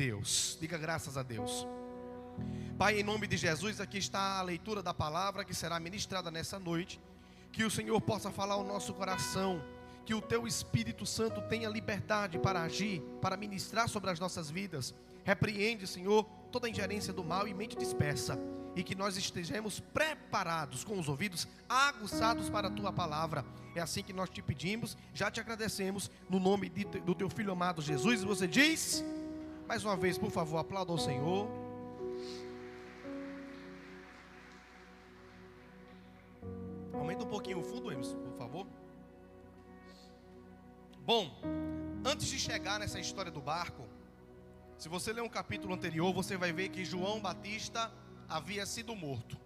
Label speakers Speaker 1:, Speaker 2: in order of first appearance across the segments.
Speaker 1: Deus. Diga graças a Deus. Pai, em nome de Jesus, aqui está a leitura da palavra que será ministrada nessa noite. Que o Senhor possa falar ao nosso coração, que o Teu Espírito Santo tenha liberdade para agir, para ministrar sobre as nossas vidas. Repreende, Senhor, toda ingerência do mal e mente dispersa, e que nós estejamos preparados, com os ouvidos aguçados para a Tua palavra. É assim que nós te pedimos, já te agradecemos, no nome do Teu Filho amado Jesus. E você diz, mais uma vez, por favor, aplauda ao Senhor. Aumenta um pouquinho o fundo, Emerson, por favor. Bom, antes de chegar nessa história do barco, se você ler um capítulo anterior, você vai ver que João Batista havia sido morto.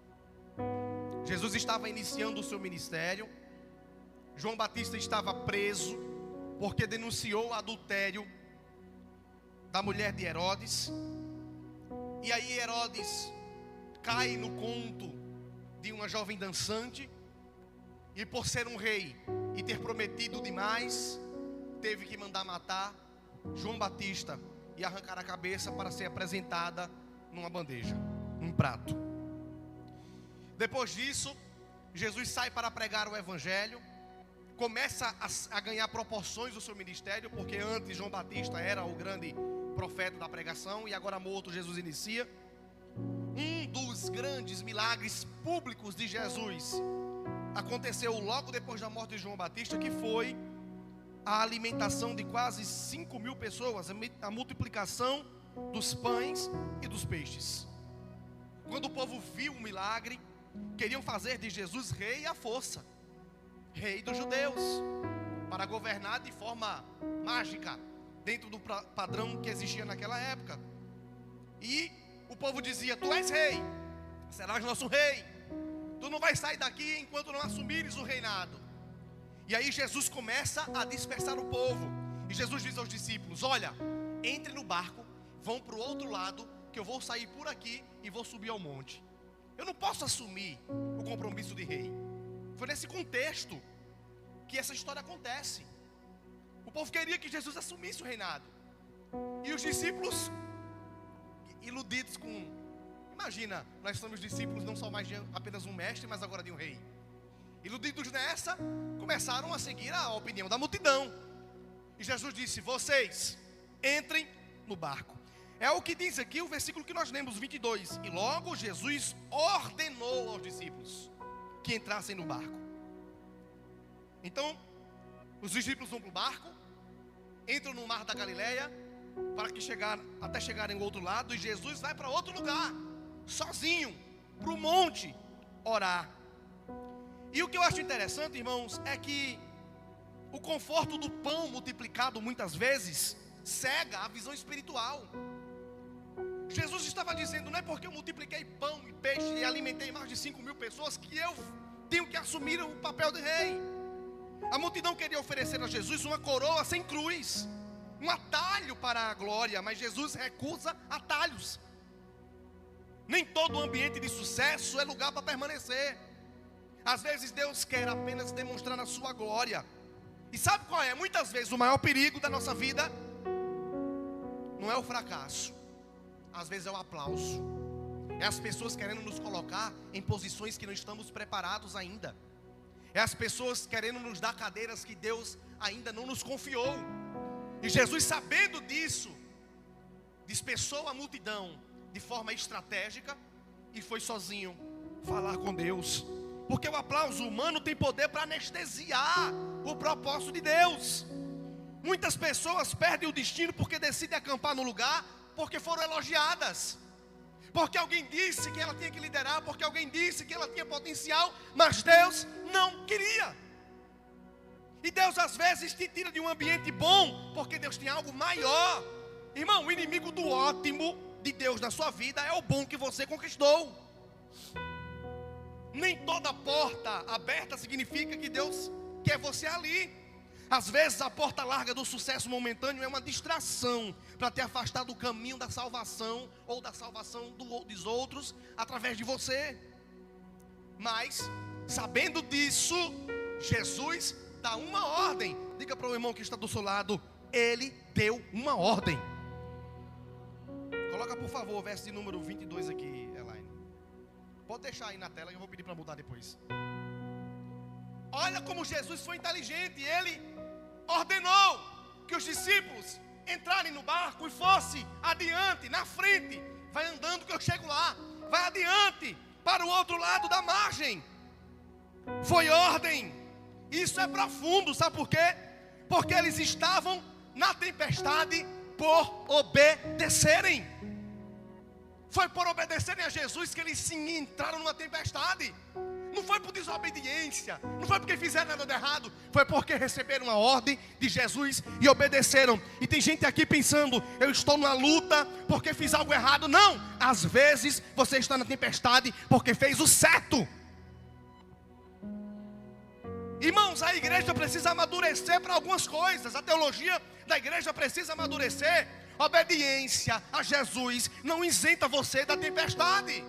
Speaker 1: Jesus estava iniciando o seu ministério. João Batista estava preso porque denunciou o adultério da mulher de Herodes. E aí Herodes cai no conto de uma jovem dançante. E por ser um rei e ter prometido demais, teve que mandar matar João Batista e arrancar a cabeça para ser apresentada numa bandeja, num prato. Depois disso, Jesus sai para pregar o evangelho, começa a ganhar proporções do seu ministério, porque antes João Batista era o grande profeta da pregação, e agora morto Jesus inicia. Um dos grandes milagres públicos de Jesus aconteceu logo depois da morte de João Batista, que foi a alimentação de quase 5.000 pessoas, a multiplicação dos pães e dos peixes. Quando o povo viu o milagre, queriam fazer de Jesus rei à força, rei dos judeus, para governar de forma mágica, dentro do padrão que existia naquela época. E o povo dizia: tu és rei, serás nosso rei, tu não vais sair daqui enquanto não assumires o reinado. E aí Jesus começa a dispersar o povo. E Jesus diz aos discípulos: olha, entre no barco, vão para o outro lado, que eu vou sair por aqui e vou subir ao monte. Eu não posso assumir o compromisso de rei. Foi nesse contexto que essa história acontece. O povo queria que Jesus assumisse o reinado. E os discípulos, iludidos com... Imagina, nós somos discípulos não só mais de apenas um mestre, mas agora de um rei. Iludidos nessa, começaram a seguir a opinião da multidão. E Jesus disse: vocês entrem no barco. É o que diz aqui o versículo que nós lemos, 22. E logo Jesus ordenou aos discípulos que entrassem no barco. Então, os discípulos vão para o barco, entram no mar da Galileia, para que até chegarem ao outro lado. E Jesus vai para outro lugar, sozinho, para o monte, orar. E o que eu acho interessante, irmãos, é que o conforto do pão multiplicado muitas vezes cega a visão espiritual. Jesus estava dizendo: não é porque eu multipliquei pão e peixe e alimentei mais de 5.000 pessoas que eu tenho que assumir o papel de rei. A multidão queria oferecer a Jesus uma coroa sem cruz, um atalho para a glória, mas Jesus recusa atalhos. Nem todo ambiente de sucesso é lugar para permanecer. Às vezes Deus quer apenas demonstrar a sua glória. E sabe qual é? Muitas vezes o maior perigo da nossa vida não é o fracasso, às vezes é o aplauso. É as pessoas querendo nos colocar em posições que não estamos preparados ainda. É as pessoas querendo nos dar cadeiras que Deus ainda não nos confiou. E Jesus, sabendo disso, dispersou a multidão de forma estratégica e foi sozinho falar com Deus. Porque o aplauso humano tem poder para anestesiar o propósito de Deus. Muitas pessoas perdem o destino porque decidem acampar no lugar porque foram elogiadas, porque alguém disse que ela tinha que liderar, porque alguém disse que ela tinha potencial, mas Deus não queria. E Deus às vezes te tira de um ambiente bom, porque Deus tem algo maior. Irmão, o inimigo do ótimo de Deus na sua vida é o bom que você conquistou. Nem toda porta aberta significa que Deus quer você ali. Às vezes a porta larga do sucesso momentâneo é uma distração para te afastar do caminho da salvação, ou da salvação dos outros através de você. Mas, sabendo disso, Jesus dá uma ordem. Diga para o irmão que está do seu lado: Ele deu uma ordem. por favor, verso de número 22 aqui, Elaine. Pode deixar aí na tela que eu vou pedir para mudar depois. Olha como Jesus foi inteligente. Ele ordenou que os discípulos entrarem no barco e fossem adiante, na frente. Vai andando que eu chego lá. Vai adiante, para o outro lado da margem. Foi ordem. Isso é profundo, sabe por quê? Porque eles estavam na tempestade por obedecerem. Foi por obedecerem a Jesus que eles sim entraram numa tempestade. Não foi por desobediência, não foi porque fizeram nada de errado, foi porque receberam a ordem de Jesus e obedeceram. E tem gente aqui pensando, eu estou numa luta porque fiz algo errado. Não, às vezes você está na tempestade porque fez o certo. Irmãos, a igreja precisa amadurecer para algumas coisas. A teologia da igreja precisa amadurecer. Obediência a Jesus não isenta você da tempestade,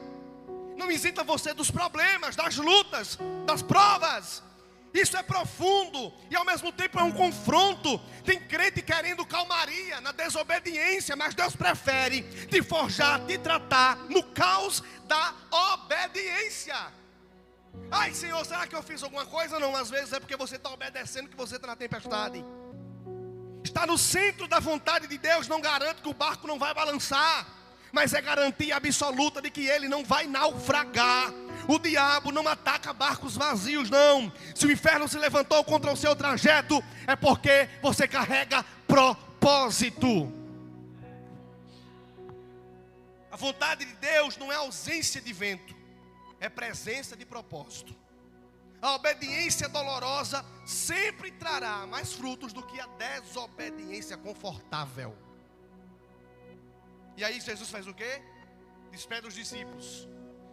Speaker 1: não isenta você dos problemas, das lutas, das provas. Isso é profundo e ao mesmo tempo é um confronto. Tem crente querendo calmaria na desobediência, mas Deus prefere te forjar, te tratar no caos da obediência. Ai, Senhor, será que eu fiz alguma coisa? Não, às vezes é porque você está obedecendo que você está na tempestade. Estar no centro da vontade de Deus não garante que o barco não vai balançar, mas é garantia absoluta de que ele não vai naufragar. O diabo não ataca barcos vazios, não. Se o inferno se levantou contra o seu trajeto, é porque você carrega propósito. A vontade de Deus não é ausência de vento, é presença de propósito. A obediência dolorosa sempre trará mais frutos do que a desobediência confortável. E aí Jesus faz o quê? Despede os discípulos.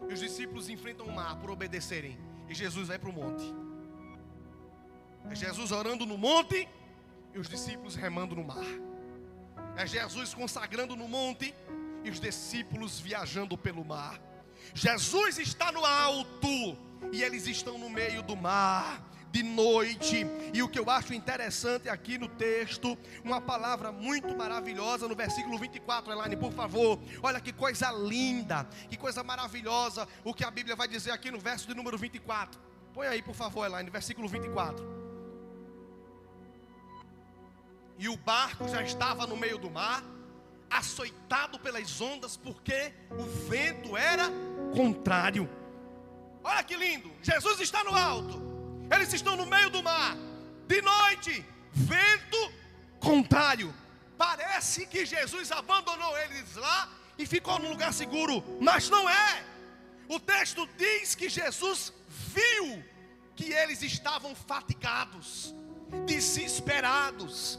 Speaker 1: E os discípulos enfrentam o mar por obedecerem. E Jesus vai para o monte. É Jesus orando no monte e os discípulos remando no mar. É Jesus consagrando no monte e os discípulos viajando pelo mar. Jesus está no alto e eles estão no meio do mar, de noite. E o que eu acho interessante aqui no texto, uma palavra muito maravilhosa no versículo 24, Elaine, por favor. Olha que coisa linda, que coisa maravilhosa o que a Bíblia vai dizer aqui no verso de número 24. Põe aí, por favor, Elaine, versículo 24. E o barco já estava no meio do mar, açoitado pelas ondas, porque o vento era contrário. Olha que lindo, Jesus está no alto, eles estão no meio do mar, de noite, vento contrário. Parece que Jesus abandonou eles lá e ficou num lugar seguro, mas não é. O texto diz que Jesus viu que eles estavam fatigados, desesperados,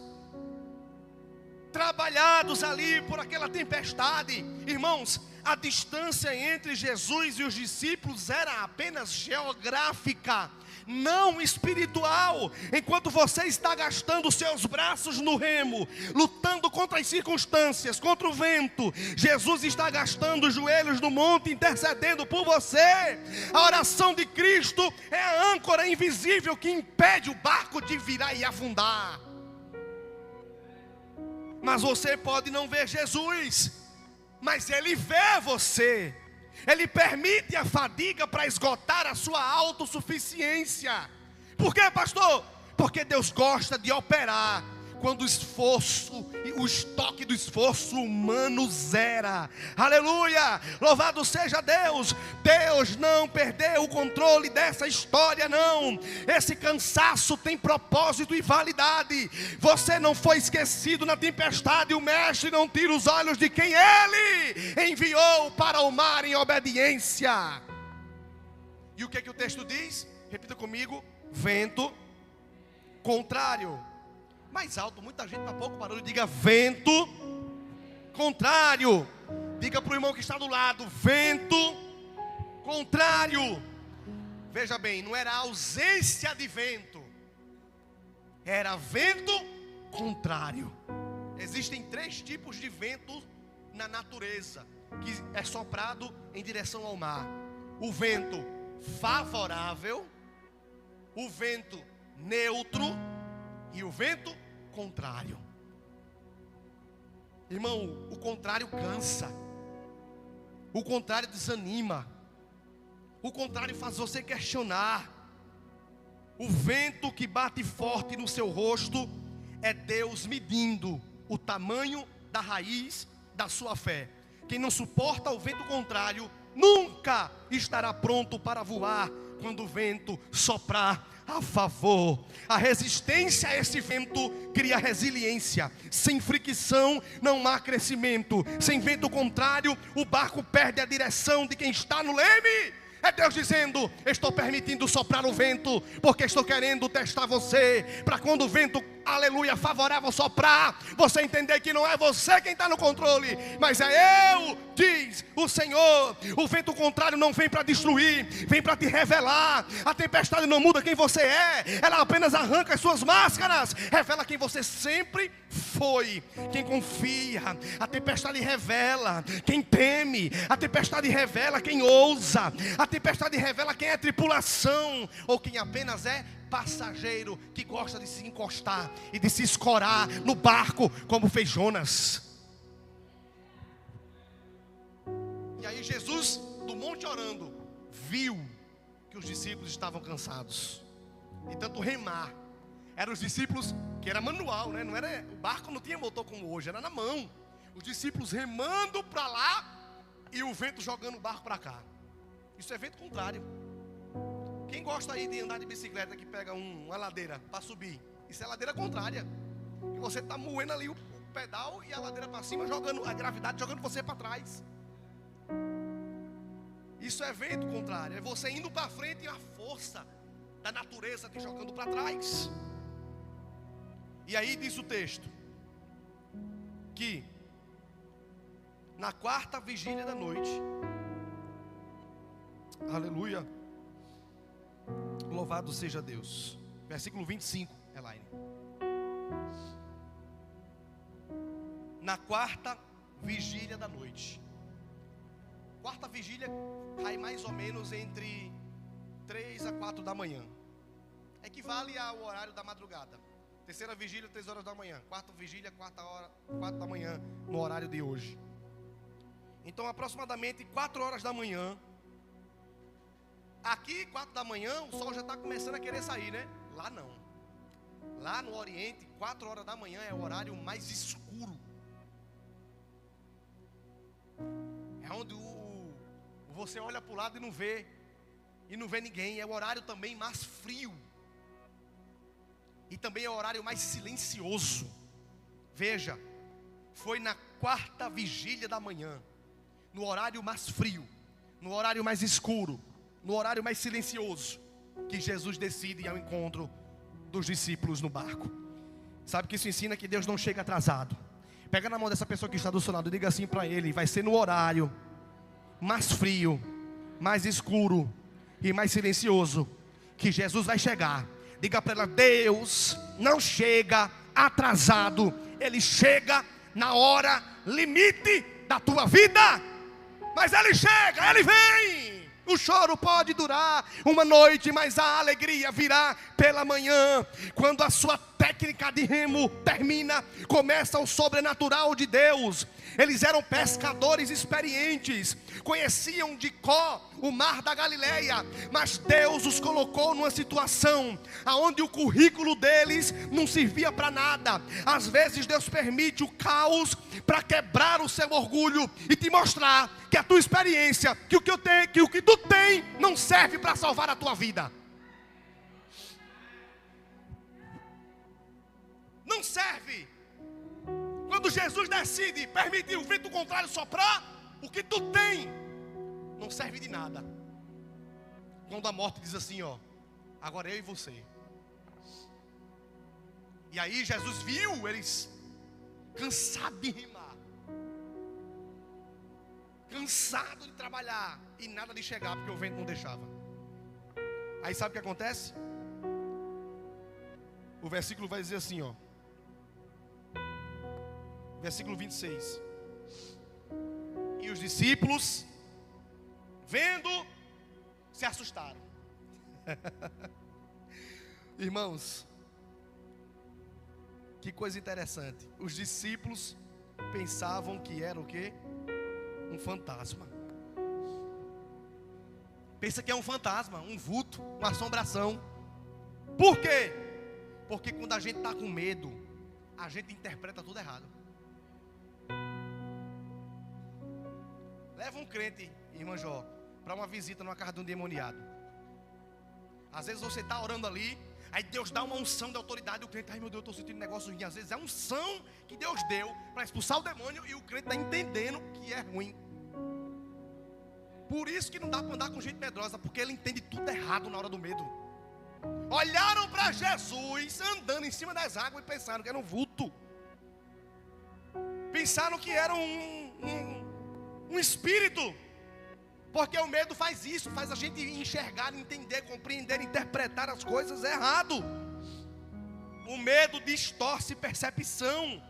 Speaker 1: trabalhados ali por aquela tempestade. Irmãos, a distância entre Jesus e os discípulos era apenas geográfica, não espiritual. Enquanto você está gastando seus braços no remo, lutando contra as circunstâncias, contra o vento, Jesus está gastando os joelhos no monte, intercedendo por você. A oração de Cristo é a âncora invisível que impede o barco de virar e afundar. Mas você pode não ver Jesus, mas Ele vê você. Ele permite a fadiga para esgotar a sua autossuficiência. Por quê, pastor? Porque Deus gosta de operar quando o esforço, o estoque do esforço humano zera. Aleluia, louvado seja Deus. Deus não perdeu o controle dessa história, não. Esse cansaço tem propósito e validade. Você não foi esquecido na tempestade. O mestre não tira os olhos de quem Ele enviou para o mar em obediência. E o que é que o texto diz? Repita comigo: vento contrário. Mais alto, muita gente está pouco barulho. Diga: vento contrário. Diga para o irmão que está do lado: vento contrário. Veja bem, não era ausência de vento, era vento contrário. Existem 3 tipos de vento na natureza que é soprado em direção ao mar: o vento favorável, o vento neutro e o vento contrário. Irmão, o contrário cansa. O contrário desanima. O contrário faz você questionar. O vento que bate forte no seu rosto é Deus medindo o tamanho da raiz da sua fé. Quem não suporta o vento contrário nunca estará pronto para voar quando o vento soprar a favor. A resistência a esse vento cria resiliência. Sem fricção não há crescimento. Sem vento contrário, o barco perde a direção de quem está no leme. É Deus dizendo: estou permitindo soprar o vento, porque estou querendo testar você, para quando o vento, aleluia, favorável soprar, você entender que não é você quem está no controle, mas é eu, diz o Senhor. O vento contrário não vem para destruir, vem para te revelar. A tempestade não muda quem você é, ela apenas arranca as suas máscaras, revela quem você sempre foi. Quem confia, a tempestade revela quem teme, a tempestade revela quem ousa, a tempestade revela quem é tripulação, ou quem apenas é passageiro, que gosta de se encostar e de se escorar no barco, como fez Jonas. E aí Jesus, do monte orando, viu que os discípulos estavam cansados de tanto remar. Eram os discípulos, que era manual, né? Não era, o barco não tinha motor como hoje, era na mão. Os discípulos remando para lá e o vento jogando o barco para cá. Isso é vento contrário. Quem gosta aí de andar de bicicleta que pega uma ladeira para subir? Isso é ladeira contrária. E você está moendo ali o pedal e a ladeira para cima, jogando a gravidade, jogando você para trás. Isso é vento contrário. É você indo para frente e a força da natureza te jogando para trás. E aí diz o texto que na quarta vigília da noite, aleluia, louvado seja Deus. Versículo 25, Elaine. Na quarta vigília da noite. Quarta vigília cai mais ou menos entre 3 a 4 da manhã. Equivale ao horário da madrugada. Terceira vigília, 3 horas da manhã. Quarta vigília, 4 da manhã, no horário de hoje. Então, aproximadamente 4 horas da manhã. Aqui, 4 da manhã, o sol já está começando a querer sair, né? Lá não. Lá no Oriente, 4 horas da manhã é o horário mais escuro. É onde você olha para o lado e não vê ninguém. É o horário também mais frio. E também é o horário mais silencioso. Veja, foi na quarta vigília da manhã, no horário mais frio, no horário mais escuro, no horário mais silencioso, que Jesus decide ir ao encontro dos discípulos no barco. Sabe que isso ensina que Deus não chega atrasado. Pega na mão dessa pessoa que está do seu lado e diga assim para ele: vai ser no horário mais frio, mais escuro e mais silencioso que Jesus vai chegar. Diga para ela: Deus não chega atrasado, Ele chega na hora limite da tua vida. Mas Ele chega, Ele vem. O choro pode durar uma noite, mas a alegria virá pela manhã. Quando a sua técnica de remo termina, começa o sobrenatural de Deus. Eles eram pescadores experientes, conheciam de cor o mar da Galileia, mas Deus os colocou numa situação onde o currículo deles não servia para nada. Às vezes Deus permite o caos para quebrar o seu orgulho e te mostrar que a tua experiência, que o que tu tem, não serve para salvar a tua vida. Não serve. Quando Jesus decide permitir o vento contrário soprar, o que tu tem não serve de nada. Quando a morte diz assim, ó, agora eu e você. E aí Jesus viu eles cansados de rimar, cansados de trabalhar e nada de chegar, porque o vento não deixava. Aí sabe o que acontece? O versículo vai dizer assim, ó, versículo 26. E os discípulos, vendo, se assustaram. Irmãos, que coisa interessante. Os discípulos pensavam que era o quê? Um fantasma. Pensa que é um fantasma, um vulto, uma assombração. Por quê? Porque quando a gente está com medo, a gente interpreta tudo errado. Leva um crente, irmã Jó, para uma visita numa casa de um demoniado. Às vezes você está orando ali, aí Deus dá uma unção de autoridade, e o crente, ai meu Deus, eu estou sentindo um negócio ruim. Às vezes é a unção que Deus deu para expulsar o demônio, e o crente está entendendo que é ruim. Por isso que não dá para andar com gente medrosa, porque ele entende tudo errado na hora do medo. Olharam para Jesus andando em cima das águas e pensaram que era um vulto. Pensaram que era um espírito. Porque o medo faz isso, faz a gente enxergar, entender, compreender, interpretar as coisas errado. O medo distorce percepção.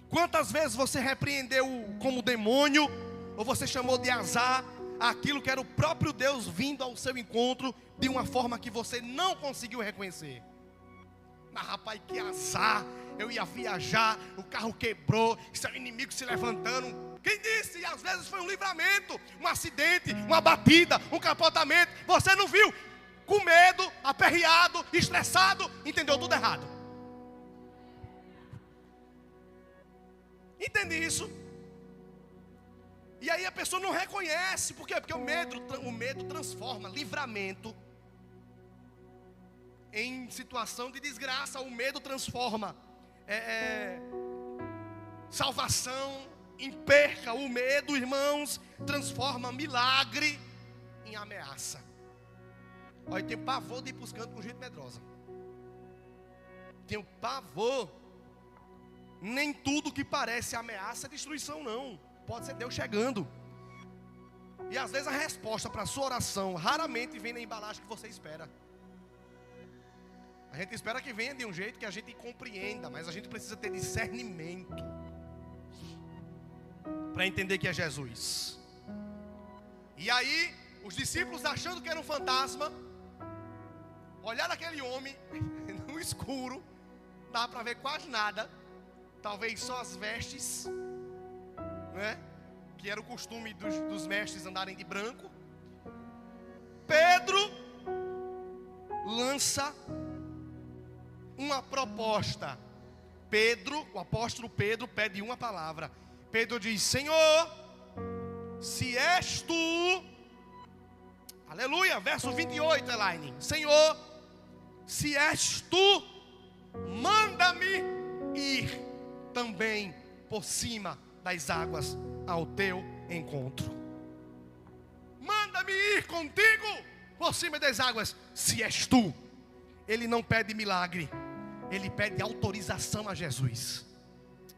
Speaker 1: Quantas vezes você repreendeu como demônio, ou você chamou de azar aquilo que era o próprio Deus vindo ao seu encontro de uma forma que você não conseguiu reconhecer? Mas rapaz, que azar, eu ia viajar, o carro quebrou, seu inimigo se levantando. Quem disse? E às vezes foi um livramento, um acidente, uma batida, um capotamento. Você não viu, com medo, aperreado, estressado, entendeu tudo errado. Entende isso? E aí a pessoa não reconhece. Por quê? Porque o medo transforma livramento em situação de desgraça. O medo transforma salvação em perca. O medo, irmãos, transforma milagre em ameaça. Olha, eu tenho pavor de ir buscando com gente medrosa. Tenho pavor. Nem tudo que parece ameaça é destruição, não. Pode ser Deus chegando. E às vezes a resposta para a sua oração raramente vem na embalagem que você espera. A gente espera que venha de um jeito que a gente compreenda, mas a gente precisa ter discernimento para entender que é Jesus. E aí, os discípulos, achando que era um fantasma, olharam aquele homem no escuro, não dava para ver quase nada, talvez só as vestes, né? Que era o costume dos mestres andarem de branco. Pedro lança uma proposta. O apóstolo Pedro pede uma palavra. Pedro diz: Senhor, se és tu, aleluia, verso 28, Elaine. Senhor, se és tu, manda-me ir também por cima das águas ao teu encontro. Manda-me ir contigo por cima das águas, se és tu. Ele não pede milagre, ele pede autorização a Jesus.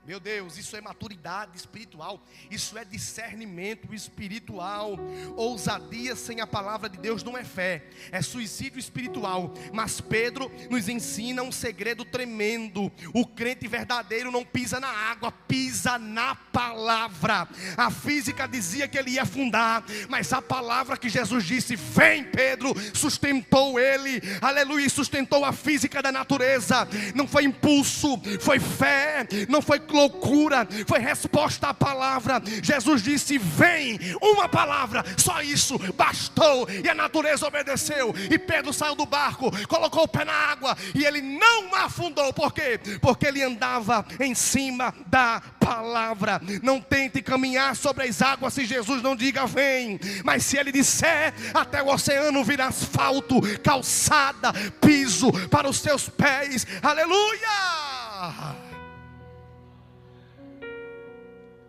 Speaker 1: Meu Deus, isso é maturidade espiritual, isso é discernimento espiritual. Ousadia sem a palavra de Deus não é fé, é suicídio espiritual. Mas Pedro nos ensina um segredo tremendo: o crente verdadeiro não pisa na água, pisa na palavra. A física dizia que ele ia afundar, mas a palavra que Jesus disse, vem Pedro, sustentou ele, aleluia, e sustentou a física da natureza. Não foi impulso, foi fé, não foi loucura, foi resposta à palavra. Jesus disse, vem, uma palavra, só isso bastou, e a natureza obedeceu, e Pedro saiu do barco, colocou o pé na água, e ele não afundou. Por quê? Porque ele andava em cima da palavra. Não tente caminhar sobre as águas se Jesus não diga vem, mas se ele disser, até o oceano virá asfalto, calçada, piso para os seus pés. Aleluia!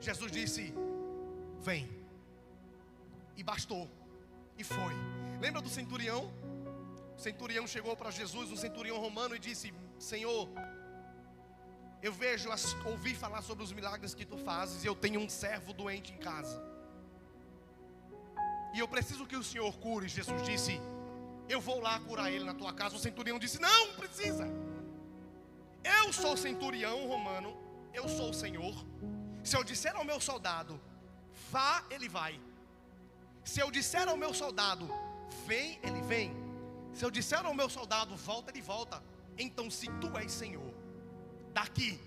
Speaker 1: Jesus disse, vem, e bastou, e foi. Lembra do centurião? O centurião chegou para Jesus, um centurião romano, e disse, Senhor, eu ouvi falar sobre os milagres que tu fazes, e eu tenho um servo doente em casa, e eu preciso que o Senhor cure. Jesus disse, eu vou lá curar ele na tua casa. O centurião disse, não precisa, eu sou centurião romano, eu sou o Senhor. Se eu disser ao meu soldado, vá, ele vai. Se eu disser ao meu soldado, vem, ele vem. Se eu disser ao meu soldado, volta, ele volta. Então se tu és Senhor, daqui,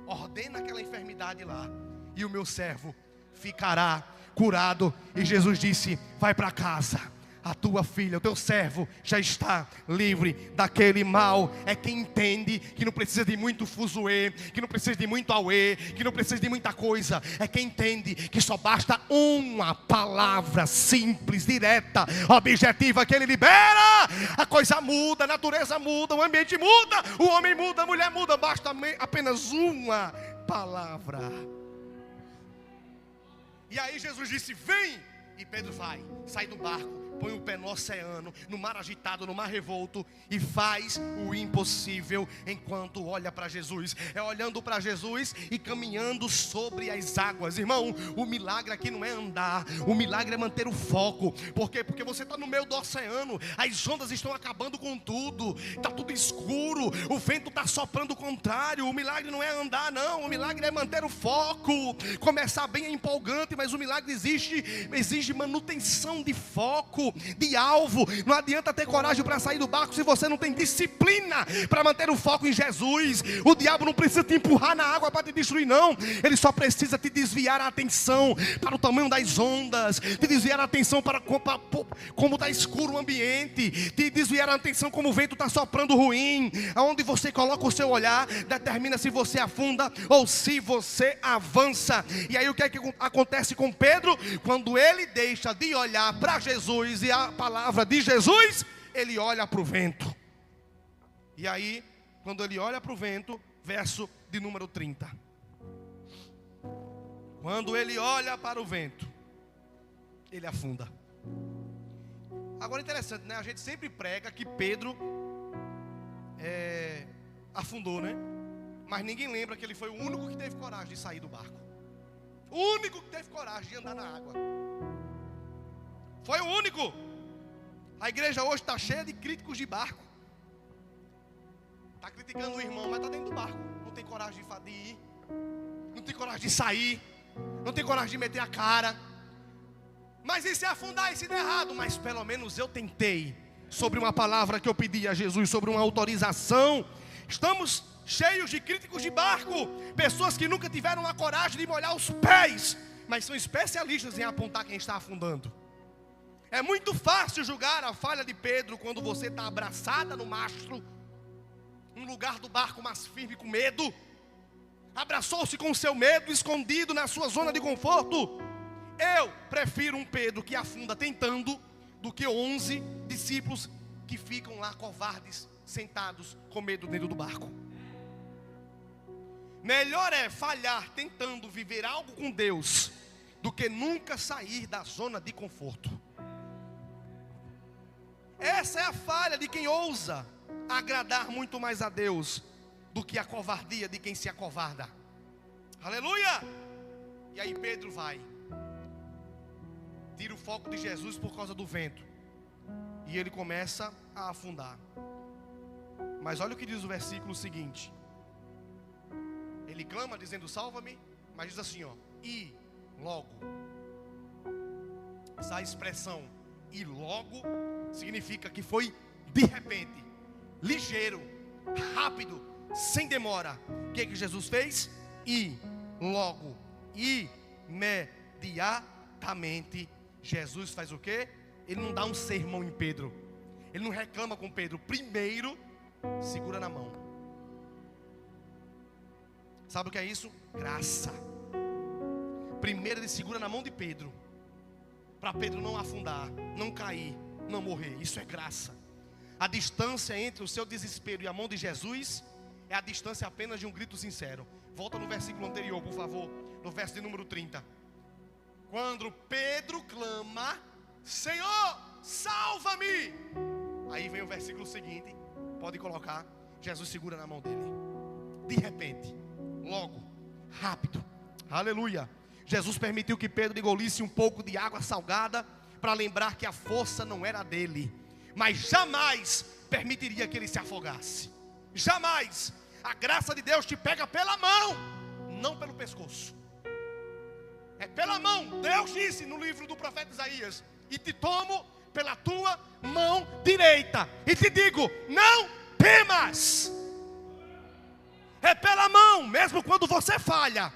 Speaker 1: ordena aquela enfermidade lá, e o meu servo ficará curado. E Jesus disse, vai para casa. a tua filha, o teu servo já está livre daquele mal. É quem entende que não precisa de muito fuzuê, que não precisa de muito auê, que não precisa de muita coisa. É quem entende que só basta uma palavra simples, direta, objetiva, que ele libera. A coisa muda, a natureza muda, o ambiente muda, o homem muda, a mulher muda. Basta apenas uma palavra. E aí Jesus disse: vem. E Pedro vai, sai do barco, põe o pé no oceano, no mar agitado, no mar revolto, e faz o impossível enquanto olha para Jesus. É olhando para Jesus e caminhando sobre as águas. Irmão, o milagre aqui não é andar, o milagre é manter o foco. Por quê? Porque você está no meio do oceano, as ondas estão acabando com tudo, está tudo escuro, o vento está soprando o contrário. O milagre não é andar, não, o milagre é manter o foco. Começar bem é empolgante, mas o milagre exige manutenção de foco, de alvo. Não adianta ter coragem para sair do barco se você não tem disciplina para manter o foco em Jesus. O diabo não precisa te empurrar na água para te destruir, não. Ele só precisa te desviar a atenção para o tamanho das ondas, te desviar a atenção para como está escuro o ambiente, te desviar a atenção como o vento está soprando ruim. Aonde você coloca o seu olhar determina se você afunda ou se você avança. E aí o que é que acontece com Pedro? Quando ele deixa de olhar para Jesus e a palavra de Jesus, ele olha para o vento. E aí, quando ele olha para o vento, verso de número 30. Quando ele olha para o vento, ele afunda. Agora interessante, né? A gente sempre prega que Pedro afundou, né? Mas ninguém lembra que ele foi o único que teve coragem de sair do barco. O único que teve coragem de andar na água. Foi o único. A igreja hoje está cheia de críticos de barco. Está criticando o irmão, mas está dentro do barco. Não tem coragem de ir. Não tem coragem de sair. Não tem coragem de meter a cara. Mas e se afundar e se der errado? Mas pelo menos eu tentei. Sobre uma palavra que eu pedi a Jesus, sobre uma autorização. Estamos cheios de críticos de barco. Pessoas que nunca tiveram a coragem de molhar os pés, mas são especialistas em apontar quem está afundando. É muito fácil julgar a falha de Pedro quando você está abraçada no mastro, um lugar do barco mais firme com medo. Abraçou-se com o seu medo, escondido na sua zona de conforto. Eu prefiro um Pedro que afunda tentando, do que 11 discípulos que ficam lá covardes, sentados com medo dentro do barco. Melhor é falhar tentando viver algo com Deus do que nunca sair da zona de conforto. Essa é a falha de quem ousa agradar muito mais a Deus do que a covardia de quem se acovarda. Aleluia! E aí Pedro vai, tira o foco de Jesus por causa do vento, e ele começa a afundar. Mas olha o que diz o versículo seguinte. Ele clama dizendo salva-me, mas diz assim, ó, e logo. Essa expressão e logo significa que foi de repente, ligeiro, rápido, sem demora. O que Jesus fez? E logo, imediatamente, Jesus faz o quê? Ele não dá um sermão em Pedro. Ele não reclama com Pedro. Primeiro, segura na mão. Sabe o que é isso? Graça. Primeiro ele segura na mão de Pedro, para Pedro não afundar, não cair, não morrer. Isso é graça. A distância entre o seu desespero e a mão de Jesus é a distância apenas de um grito sincero. Volta no versículo anterior, por favor, no verso de número 30. Quando Pedro clama, Senhor, salva-me. Aí vem o versículo seguinte, pode colocar. Jesus segura na mão dele. De repente, logo, rápido, aleluia. Jesus permitiu que Pedro engolisse um pouco de água salgada, para lembrar que a força não era dele, mas jamais permitiria que ele se afogasse. Jamais. A graça de Deus te pega pela mão, não pelo pescoço. É pela mão. Deus disse no livro do profeta Isaías: e te tomo pela tua mão direita, e te digo, não temas. É pela mão, mesmo quando você falha.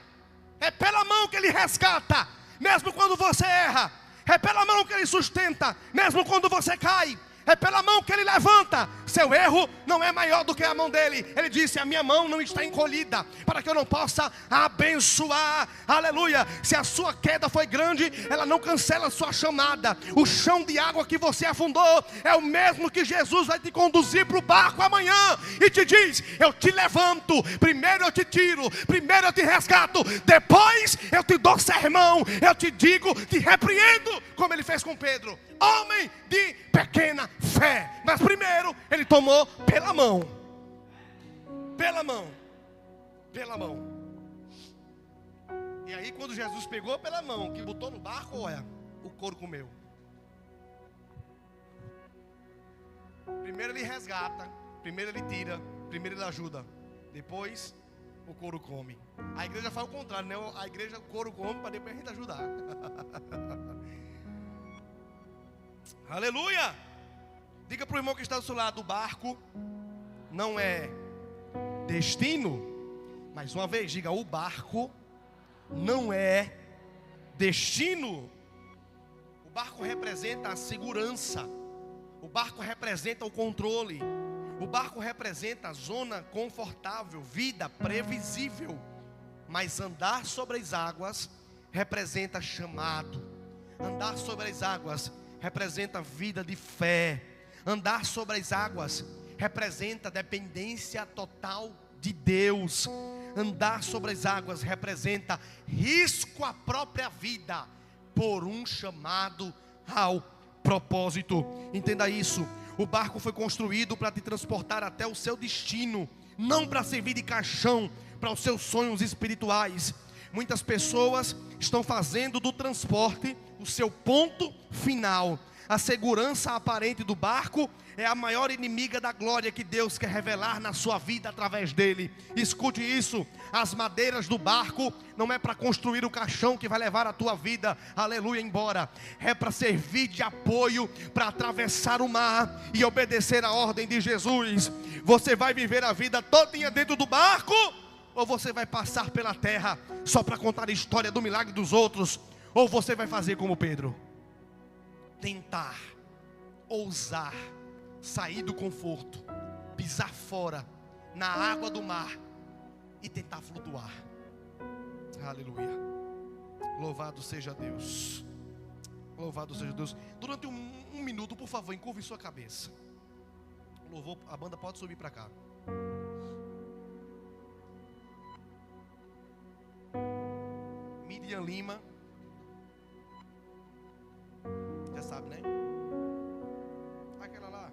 Speaker 1: É pela mão que Ele resgata, mesmo quando você erra. É pela mão que Ele sustenta, mesmo quando você cai. É pela mão que Ele levanta. Seu erro não é maior do que a mão dEle. Ele disse: a minha mão não está encolhida, para que eu não possa abençoar. Aleluia. Se a sua queda foi grande, ela não cancela a sua chamada. O chão de água que você afundou é o mesmo que Jesus vai te conduzir para o barco amanhã. E te diz: eu te levanto. Primeiro eu te tiro, primeiro eu te resgato, depois eu te dou sermão. Eu te digo, te repreendo, como Ele fez com Pedro. Homem de pequena fé. Mas primeiro Ele tomou pela mão. Pela mão. Pela mão. E aí quando Jesus pegou pela mão, que botou no barco, olha, o couro comeu. Primeiro Ele resgata, primeiro Ele tira, primeiro Ele ajuda, depois o couro come. A igreja faz o contrário, né? A igreja, o couro come para depois a gente ajudar. Aleluia! Diga para o irmão que está do seu lado: o barco não é destino. Mais uma vez, diga: o barco não é destino. O barco representa a segurança. O barco representa o controle. O barco representa a zona confortável, vida previsível. Mas andar sobre as águas representa chamado. Andar sobre as águas representa vida de fé. Andar sobre as águas representa dependência total de Deus. Andar sobre as águas representa risco à própria vida por um chamado ao propósito. Entenda isso. O barco foi construído para te transportar até o seu destino, não para servir de caixão para os seus sonhos espirituais. Muitas pessoas estão fazendo do transporte o seu ponto final. A segurança aparente do barco é a maior inimiga da glória que Deus quer revelar na sua vida através dele. Escute isso: as madeiras do barco não é para construir o caixão que vai levar a tua vida, aleluia, embora. É para servir de apoio para atravessar o mar e obedecer a ordem de Jesus. Você vai viver a vida todinha dentro do barco, ou você vai passar pela terra só para contar a história do milagre dos outros? Ou você vai fazer como Pedro, tentar, ousar, sair do conforto, pisar fora na água do mar e tentar flutuar. Aleluia. Louvado seja Deus. Louvado seja Deus. Durante um minuto, por favor, encurve sua cabeça. Louvor, a banda pode subir para cá. Miriam Lima, já sabe, né? Aquela lá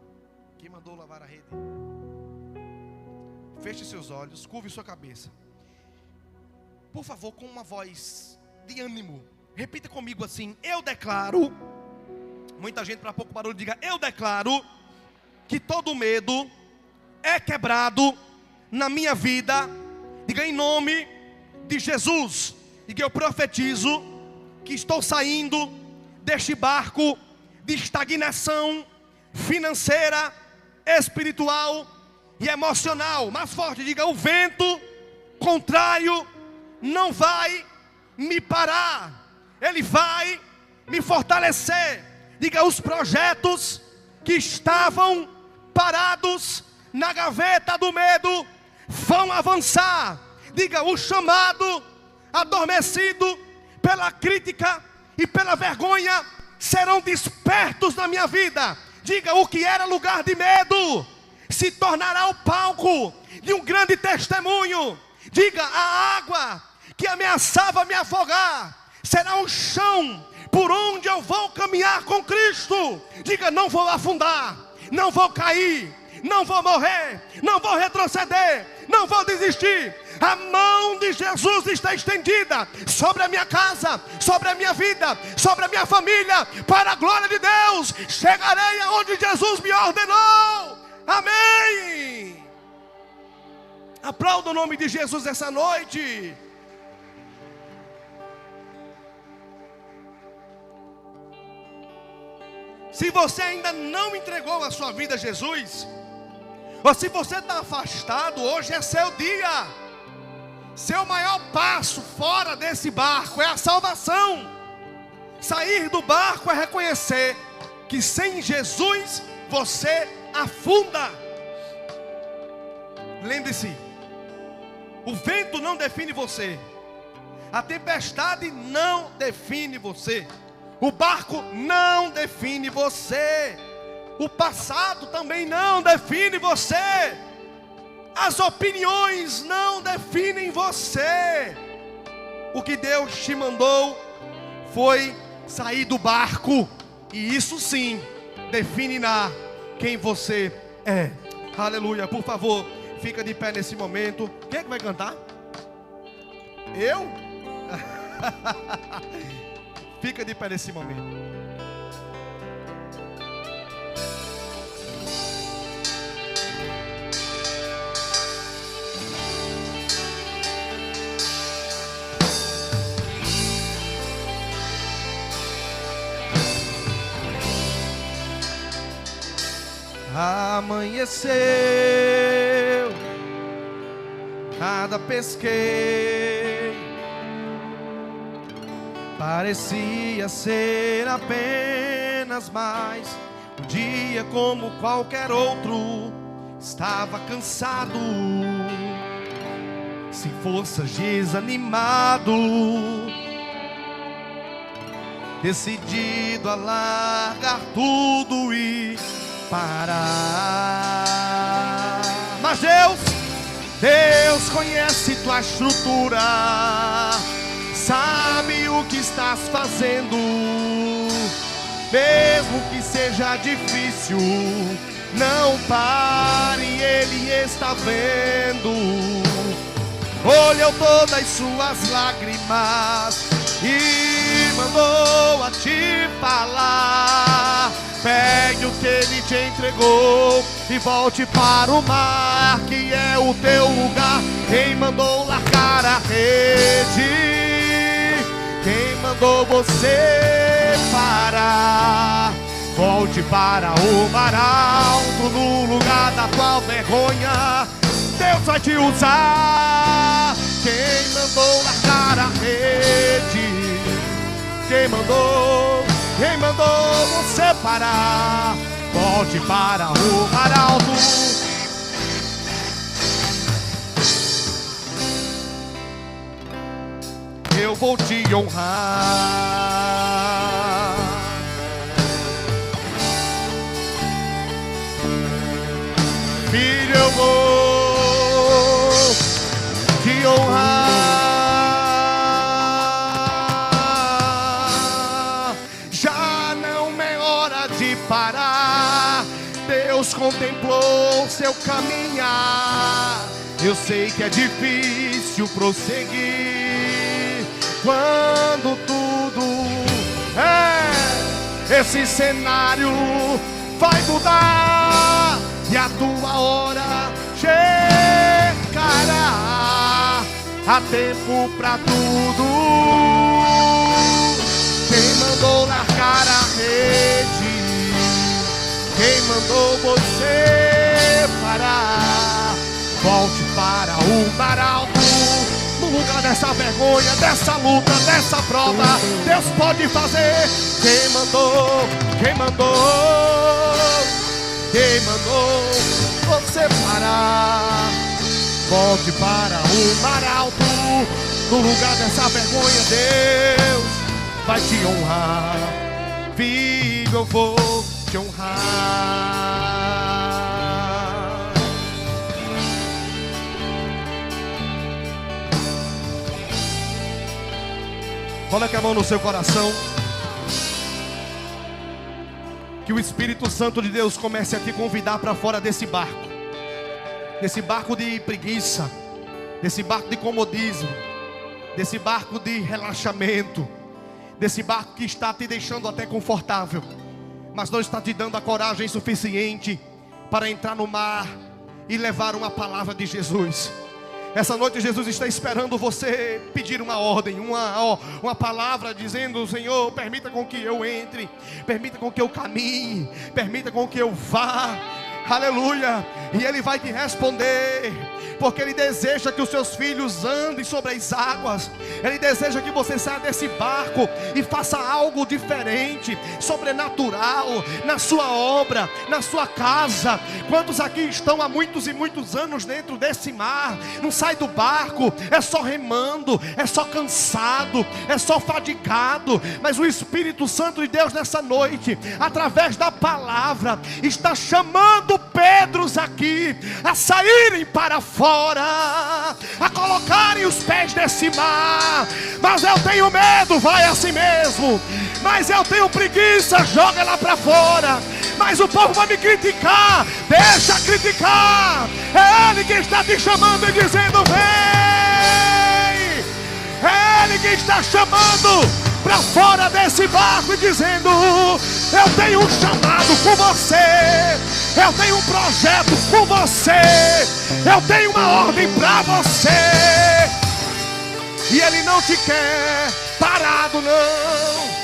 Speaker 1: que mandou lavar a rede. Feche seus olhos, curve sua cabeça. Por favor, com uma voz de ânimo, repita comigo assim: eu declaro. Muita gente, para pouco barulho, diga: eu declaro que todo medo é quebrado na minha vida. Diga: em nome de Jesus. Diga: eu profetizo que estou saindo deste barco de estagnação financeira, espiritual e emocional. Mais forte, diga: o vento contrário não vai me parar, ele vai me fortalecer. Diga: os projetos que estavam parados na gaveta do medo vão avançar. Diga: o chamado adormecido pela crítica e pela vergonha serão despertos na minha vida. Diga: o que era lugar de medo se tornará o palco de um grande testemunho. Diga: a água que ameaçava me afogar será um chão por onde eu vou caminhar com Cristo. Diga: não vou afundar, não vou cair, não vou morrer, não vou retroceder, não vou desistir. A mão de Jesus está estendida sobre a minha casa, sobre a minha vida, sobre a minha família, para a glória de Deus. Chegarei aonde Jesus me ordenou. Amém. Aplauda o nome de Jesus essa noite. Se você ainda não entregou a sua vida a Jesus, ou se você está afastado, hoje é seu dia. Seu maior passo fora desse barco é a salvação. Sair do barco é reconhecer que sem Jesus você afunda. Lembre-se, o vento não define você, a tempestade não define você, o barco não define você, o passado também não define você, as opiniões não definem você. O que Deus te mandou foi sair do barco, e isso sim definirá quem você é. Aleluia. Por favor, fica de pé nesse momento. Quem é que vai cantar? Eu? Fica de pé nesse momento. Amanheceu, nada pesquei, parecia ser apenas mais um dia como qualquer outro. Estava cansado, sem forças, desanimado, decidido a largar tudo e parar. Mas Deus conhece tua estrutura, sabe o que estás fazendo. Mesmo que seja difícil, não pare, Ele está vendo. Olhou todas as suas lágrimas e mandou a te falar: pegue o que Ele te entregou e volte para o mar, que é o teu lugar. Quem mandou largar a rede? Quem mandou você parar? Volte para o mar alto, no lugar da tua vergonha. Deus vai te usar. Quem mandou largar a rede? Quem mandou você parar? Volte para o mar alto. Eu vou te honrar. Filho, eu vou te honrar. Já não é hora de parar. Deus contemplou seu caminhar. Eu sei que é difícil prosseguir quando tudo esse cenário vai mudar e a tua hora chegará. Há tempo pra tudo. Quem mandou largar a rede? Quem mandou você parar? Volte para o mar alto. No lugar dessa vergonha, dessa luta, dessa prova, Deus pode fazer. Quem mandou? Quem mandou? Quem mandou você parar? Volte para o mar alto. No lugar dessa vergonha, Deus vai te honrar. Filho, eu vou te honrar. Coloque a mão no seu coração. Que o Espírito Santo de Deus comece a te convidar para fora desse barco. Desse barco de preguiça. Desse barco de comodismo. Desse barco de relaxamento. Desse barco que está te deixando até confortável, mas não está te dando a coragem suficiente para entrar no mar e levar uma palavra de Jesus. Essa noite Jesus está esperando você pedir uma ordem, uma palavra dizendo: Senhor, permita com que eu entre, permita com que eu caminhe, permita com que eu vá. Aleluia. E Ele vai te responder, porque Ele deseja que os seus filhos andem sobre as águas. Ele deseja que você saia desse barco e faça algo diferente, sobrenatural, na sua obra, na sua casa. Quantos aqui estão há muitos e muitos anos dentro desse mar, não sai do barco, é só remando, é só cansado, é só fadigado, mas o Espírito Santo de Deus nessa noite, através da palavra, está chamando Pedros aqui a saírem para fora, a colocarem os pés nesse mar. Mas eu tenho medo, vai assim mesmo. Mas eu tenho preguiça, joga lá para fora. Mas o povo vai me criticar, deixa criticar. É Ele que está te chamando e dizendo: vem. É Ele que está chamando para fora desse barco e dizendo: eu tenho um chamado com você, eu tenho um projeto com você, eu tenho uma ordem para você. E Ele não te quer parado, não.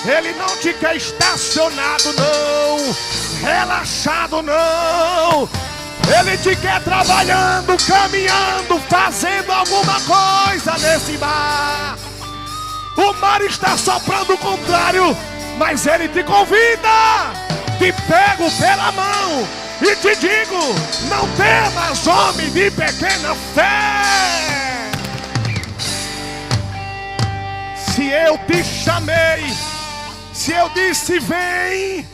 Speaker 1: Ele não te quer estacionado, não. Relaxado, não. Ele te quer trabalhando, caminhando, fazendo alguma coisa nesse mar. O mar está soprando o contrário, mas Ele te convida. Te pego pela mão e te digo: não temas, homem de pequena fé. Se eu te chamei, se eu disse vem,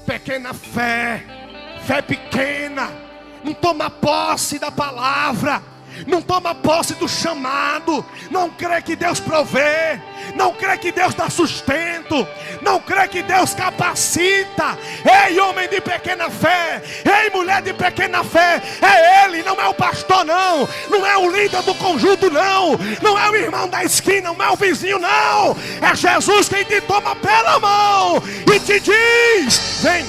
Speaker 1: pequena fé, fé pequena, não toma posse da palavra, não toma posse do chamado, não crê que Deus provê, não crê que Deus dá sustento, não crê que Deus capacita. Ei, homem de pequena fé, ei, mulher de pequena fé, é Ele, não é o pastor, não, não é o líder do conjunto, não, não é o irmão da esquina, não é o vizinho, não, é Jesus quem te toma pela mão e te diz: vem,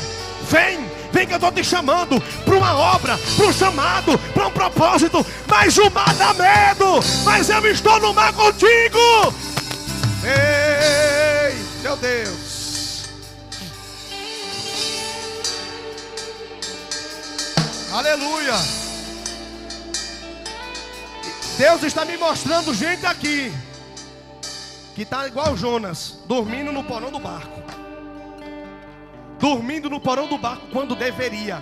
Speaker 1: vem. Vem que eu estou te chamando para uma obra, para um chamado, para um propósito. Mas o mar dá medo, mas eu estou no mar contigo. Ei, meu Deus. Aleluia. Deus está me mostrando gente aqui que está igual Jonas, dormindo no porão do barco. Dormindo no porão do barco quando deveria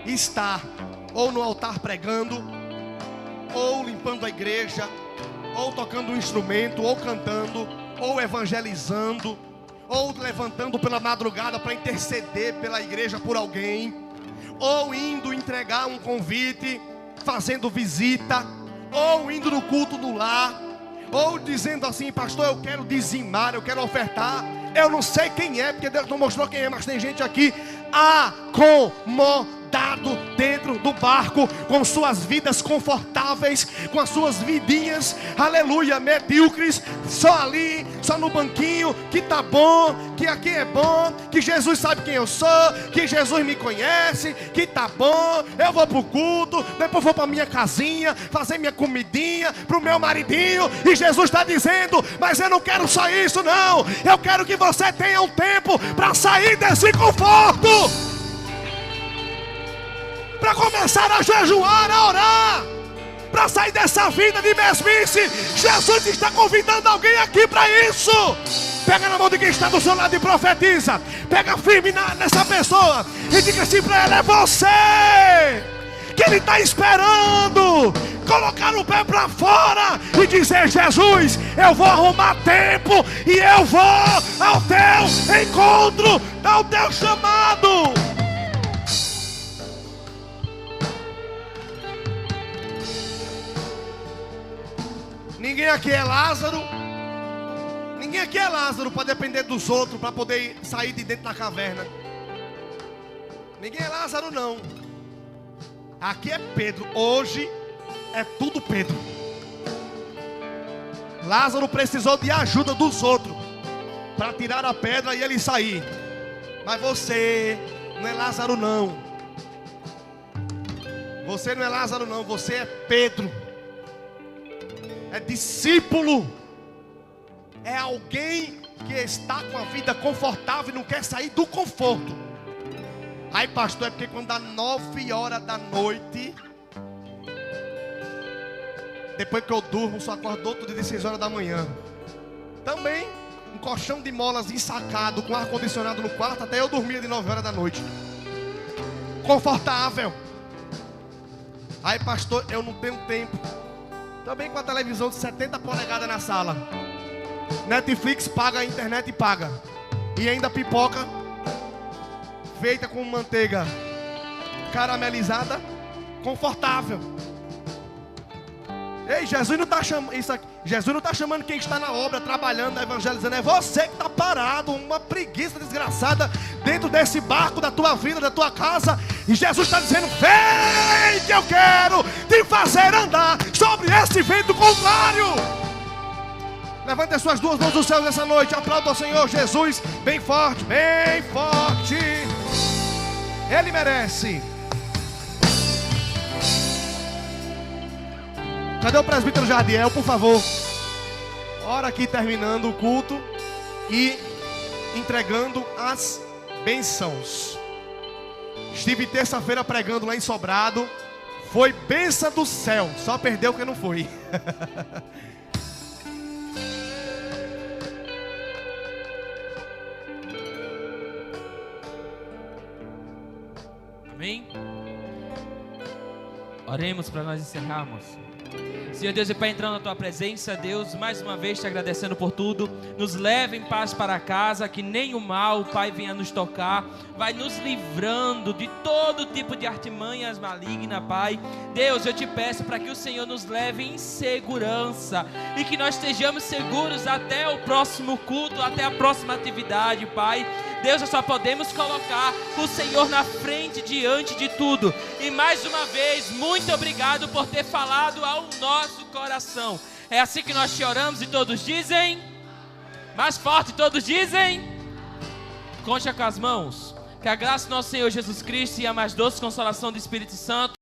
Speaker 1: estar ou no altar pregando, ou limpando a igreja, ou tocando um instrumento, ou cantando, ou evangelizando, ou levantando pela madrugada para interceder pela igreja por alguém, ou indo entregar um convite, fazendo visita, ou indo no culto do lar, ou dizendo assim: pastor, eu quero dizimar, eu quero ofertar. Eu não sei quem é, porque Deus não mostrou quem é, mas tem gente aqui acomodado dentro do barco, com suas vidas confortáveis, com as suas vidinhas, aleluia, medíocres, só ali, só no banquinho, que tá bom, que aqui é bom, que Jesus sabe quem eu sou, que Jesus me conhece, que tá bom, eu vou pro culto, depois vou pra minha casinha, fazer minha comidinha, pro meu maridinho, e Jesus está dizendo: mas eu não quero só isso, não, eu quero que você tenha um tempo para sair desse conforto, para começar a jejuar, a orar, para sair dessa vida de mesmice. Jesus está convidando alguém aqui para isso. Pega na mão de quem está do seu lado e profetiza. Pega firme nessa pessoa e diga assim para ela: é você que Ele está esperando colocar o pé para fora e dizer: Jesus, eu vou arrumar tempo e eu vou ao teu encontro, ao teu chamado. Ninguém aqui é Lázaro. Ninguém aqui é Lázaro para depender dos outros, para poder sair de dentro da caverna. Ninguém é Lázaro, não. Aqui é Pedro. Hoje é tudo Pedro. Lázaro precisou de ajuda dos outros para tirar a pedra e ele sair. Mas você não é Lázaro, não. Você não é Lázaro, não. Você é Pedro. É discípulo. É alguém que está com a vida confortável e não quer sair do conforto. Aí, pastor, é porque quando dá 9 horas da noite, depois que eu durmo, só acordo outro dia de 6 horas da manhã. Também, um colchão de molas ensacado, com ar-condicionado no quarto, até eu dormia de 9 horas da noite. Confortável. Aí, pastor, eu não tenho tempo. Também com a televisão de 70 polegadas na sala. Netflix paga, a internet paga. E ainda pipoca feita com manteiga caramelizada, confortável. Ei, Jesus não está chamando isso aqui. Jesus não está chamando quem está na obra, trabalhando, evangelizando. É você que está parado, uma preguiça desgraçada dentro desse barco da tua vida, da tua casa. E Jesus está dizendo: vem que eu quero te fazer andar sobre esse vento contrário. Levante as suas duas mãos do céu nessa noite. Aplauda o Senhor Jesus bem forte, bem forte. Ele merece. Cadê o presbítero Jardiel, por favor? Ora aqui terminando o culto e entregando as bênçãos. Estive terça-feira pregando lá em Sobrado. Foi bênção do céu. Só perdeu que não foi.
Speaker 2: Amém? Oremos para nós encerrarmos. Senhor Deus, e para entrar na Tua presença, Deus, mais uma vez te agradecendo por tudo. Nos leve em paz para casa, que nem o mal, Pai, venha nos tocar. Vai nos livrando de todo tipo de artimanhas malignas, Pai. Deus, eu te peço para que o Senhor nos leve em segurança e que nós estejamos seguros até o próximo culto, até a próxima atividade, Pai. Deus, nós só podemos colocar o Senhor na frente, diante de tudo. E mais uma vez, muito obrigado por ter falado ao nosso coração. É assim que nós te oramos e todos dizem? Mais forte, todos dizem? Concha com as mãos. Que a graça do nosso Senhor Jesus Cristo e a mais doce consolação do Espírito Santo